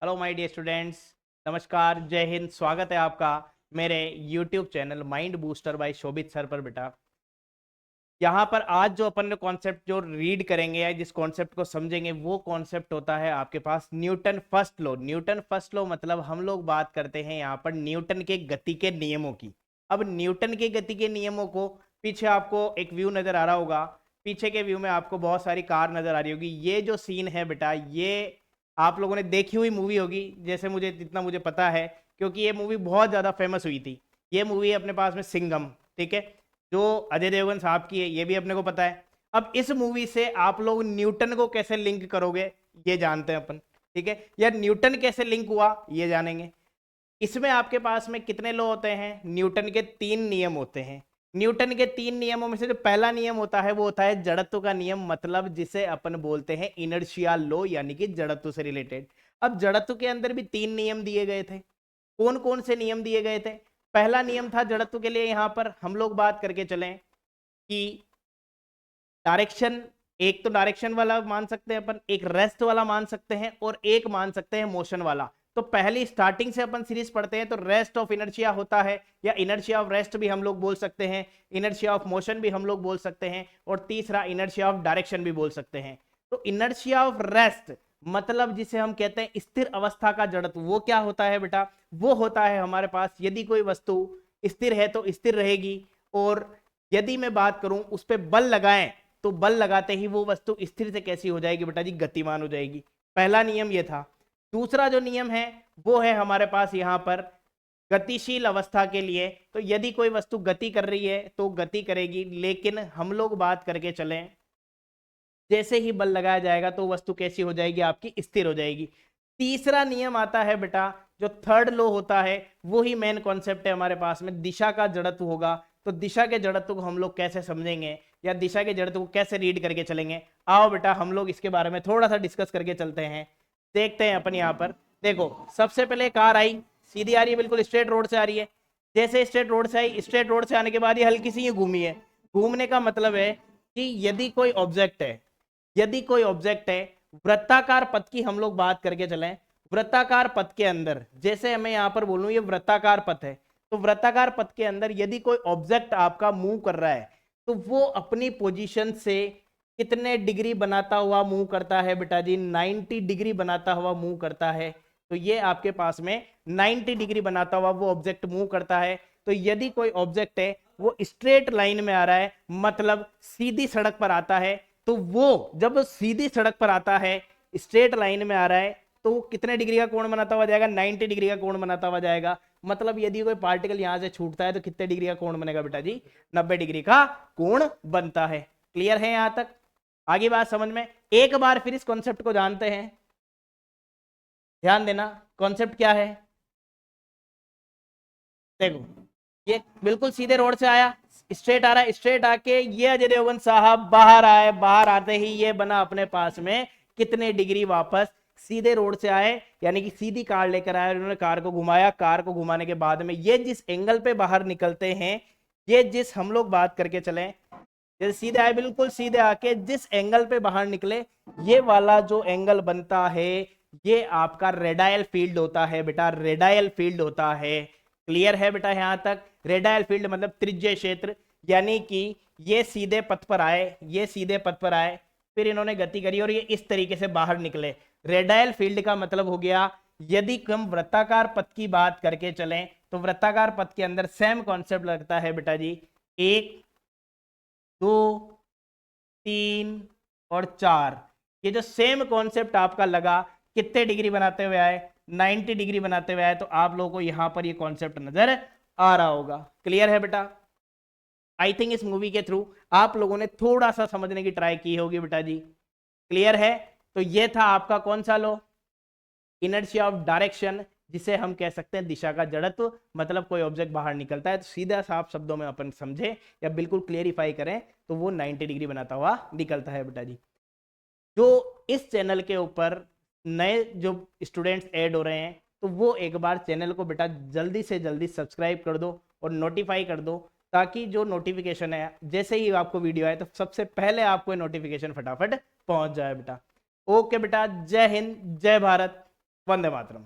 Hello my dear students. नमस्कार, जय हिंद। स्वागत है आपका मेरे YouTube channel mind booster by Shobhit sir पर। बेटा, यहाँ पर आज जो अपन ने कॉन्सेप्ट जो रीड करेंगे या जिस कॉन्सेप्ट को समझेंगे वो कॉन्सेप्ट होता है आपके पास Newton first law. Newton first law मतलब हम लोग बात करते हैं यहाँ पर न्यूटन के गति के नियमों की। अब न्यूटन के गति के नियमों को, पीछे आपको एक व्यू नजर आ रहा होगा। पीछे के व्यू में आपको बहुत सारी कार नजर आ रही होगी। ये जो सीन है बेटा, ये आप लोगों ने देखी हुई मूवी होगी, जैसे मुझे जितना मुझे पता है, क्योंकि ये मूवी बहुत ज्यादा फेमस हुई थी। ये मूवी अपने पास में सिंघम, ठीक है, जो अजय देवगन साहब की है, ये भी अपने को पता है। अब इस मूवी से आप लोग न्यूटन को कैसे लिंक करोगे, ये जानते हैं अपन, ठीक है। या न्यूटन कैसे लिंक हुआ, ये जानेंगे। इसमें आपके पास में कितने लॉ होते हैं? न्यूटन के 3 नियम होते हैं। न्यूटन के 3 नियमों में से जो पहला नियम होता है वो होता है जड़त्व का नियम, मतलब जिसे अपन बोलते हैं इनर्शिया लॉ, यानी कि जड़त्व से रिलेटेड। अब जड़त्व के अंदर भी 3 नियम दिए गए थे। कौन कौन से नियम दिए गए थे? पहला नियम था जड़त्व के लिए, यहां पर हम लोग बात करके चलें कि डायरेक्शन, एक तो डायरेक्शन वाला मान सकते हैं अपन, एक रेस्ट वाला मान सकते हैं, और एक मान सकते हैं मोशन वाला। तो पहली स्टार्टिंग से अपन सीरीज पढ़ते हैं तो रेस्ट ऑफ इनर्शिया होता है, या इनर्शिया ऑफ रेस्ट भी हम लोग बोल सकते हैं, इनर्शिया ऑफ मोशन भी हम लोग बोल सकते हैं, और तीसरा इनर्शिया ऑफ डायरेक्शन भी बोल सकते हैं। तो इनर्शिया ऑफ रेस्ट मतलब जिसे हम कहते हैं स्थिर अवस्था का जड़त्व, वो क्या होता है बेटा? वो होता है हमारे पास यदि कोई वस्तु स्थिर है तो स्थिर रहेगी, और यदि मैं बात करूं उस पर बल लगाएं तो बल लगाते ही वो वस्तु स्थिर से कैसी हो जाएगी बेटा जी? गतिमान हो जाएगी। पहला नियम ये था। दूसरा जो नियम है वो है हमारे पास यहां पर गतिशील अवस्था के लिए। तो यदि कोई वस्तु गति कर रही है तो गति करेगी, लेकिन हम लोग बात करके चलें जैसे ही बल लगाया जाएगा तो वस्तु कैसी हो जाएगी? आपकी स्थिर हो जाएगी। तीसरा नियम आता है बेटा, जो थर्ड लॉ होता है, वो ही मेन कॉन्सेप्ट है हमारे पास में, दिशा का जड़त्व होगा। तो दिशा के जड़त्व को हम लोग कैसे समझेंगे, या दिशा के जड़त्व को कैसे रीड करके चलेंगे? आओ बेटा हम लोग इसके बारे में थोड़ा सा डिस्कस करके चलते हैं। देखते हैं अपन यहाँ पर। देखो, सबसे पहले कार आई, सीधी आ रही है, बिल्कुल स्ट्रेट रोड से आ रही है। जैसे स्ट्रेट रोड से आई, स्ट्रेट रोड से आने के बाद ये हल्की सी ये घूमी है। घूमने का मतलब है कि यदि कोई ऑब्जेक्ट है, यदि कोई ऑब्जेक्ट है, वृत्ताकार पथ की हम लोग बात करके चलें, वृत्ताकार पथ के अंदर, जैसे मैं यहां पर बोलूं ये वृत्ताकार पथ है, तो वृत्ताकार पथ के अंदर यदि कोई ऑब्जेक्ट आपका मूव कर रहा है तो वो अपनी पोजीशन से कितने डिग्री बनाता हुआ मूव करता है बेटा जी? 90 डिग्री बनाता हुआ मूव करता है। तो ये आपके पास में 90 डिग्री बनाता हुआ वो ऑब्जेक्ट मूव करता है। तो यदि कोई ऑब्जेक्ट है वो स्ट्रेट लाइन में आ रहा है, मतलब सीधी सड़क पर आता है, तो वो जब सीधी सड़क पर आता है, स्ट्रेट लाइन में आ रहा है, तो वो कितने डिग्री का कोण बनाता हुआ जाएगा? 90 डिग्री का कोण बनाता हुआ जाएगा। मतलब यदि कोई पार्टिकल यहां से छूटता है तो कितने डिग्री का कोण बनेगा बेटा जी? 90 डिग्री का कोण बनता है। क्लियर है यहां तक? आगे बात समझ में? एक बार फिर इस कॉन्सेप्ट को जानते हैं। ध्यान देना, कॉन्सेप्ट क्या है? देखो, ये बिल्कुल सीधे रोड से आया, स्ट्रेट आ रहा है, स्ट्रेट आके ये अजय देवगन साहब बाहर आए, बाहर आते ही ये बना अपने पास में कितने डिग्री? वापस सीधे रोड से आए, यानी कि सीधी कार लेकर आए, उन्होंने कार को घुमाया। कार को घुमाने के बाद में ये जिस एंगल पे बाहर निकलते हैं, ये जिस हम लोग बात करके चले, जैसे सीधे आए, बिल्कुल सीधे आके जिस एंगल पे बाहर निकले, ये वाला जो एंगल बनता है ये आपका रेडायल फील्ड होता है बेटा, रेडायल फील्ड होता है। क्लियर है बेटा यहां तक? रेडायल फील्ड मतलब त्रिज्यीय क्षेत्र। यानी कि ये सीधे पथ पर आए, ये सीधे पथ पर आए, फिर इन्होंने गति करी और ये इस तरीके से बाहर निकले। रेडायल फील्ड का मतलब हो गया, यदि हम वृत्ताकार पथ की बात करके चलें तो वृत्ताकार पथ के अंदर सेम कॉन्सेप्ट लगता है बेटा जी, 1, 2, 3 और 4। ये जो सेम कॉन्सेप्ट आपका लगा, कितने डिग्री बनाते हुए आए? 90 डिग्री बनाते हुए आए। तो आप लोगों को यहां पर ये कॉन्सेप्ट नजर आ रहा होगा। क्लियर है बेटा? आई थिंक इस मूवी के थ्रू आप लोगों ने थोड़ा सा समझने की ट्राई की होगी बेटा जी। क्लियर है? तो ये था आपका कौन सा लो? इनर्शिया ऑफ डायरेक्शन, जिसे हम कह सकते हैं दिशा का जड़त्व। मतलब कोई ऑब्जेक्ट बाहर निकलता है तो सीधा साफ शब्दों में अपन समझे या बिल्कुल क्लियरिफाई करें तो वो 90 डिग्री बनाता हुआ निकलता है बेटा जी। जो इस चैनल के ऊपर नए जो स्टूडेंट्स ऐड हो रहे हैं तो वो एक बार चैनल को बेटा जल्दी से जल्दी सब्सक्राइब कर दो और नोटिफाई कर दो, ताकि जो नोटिफिकेशन है जैसे ही आपको वीडियो आए तो सबसे पहले आपको नोटिफिकेशन फटाफट पहुंच जाए बेटा। ओके बेटा, जय हिंद, जय भारत। वंदे मातरम।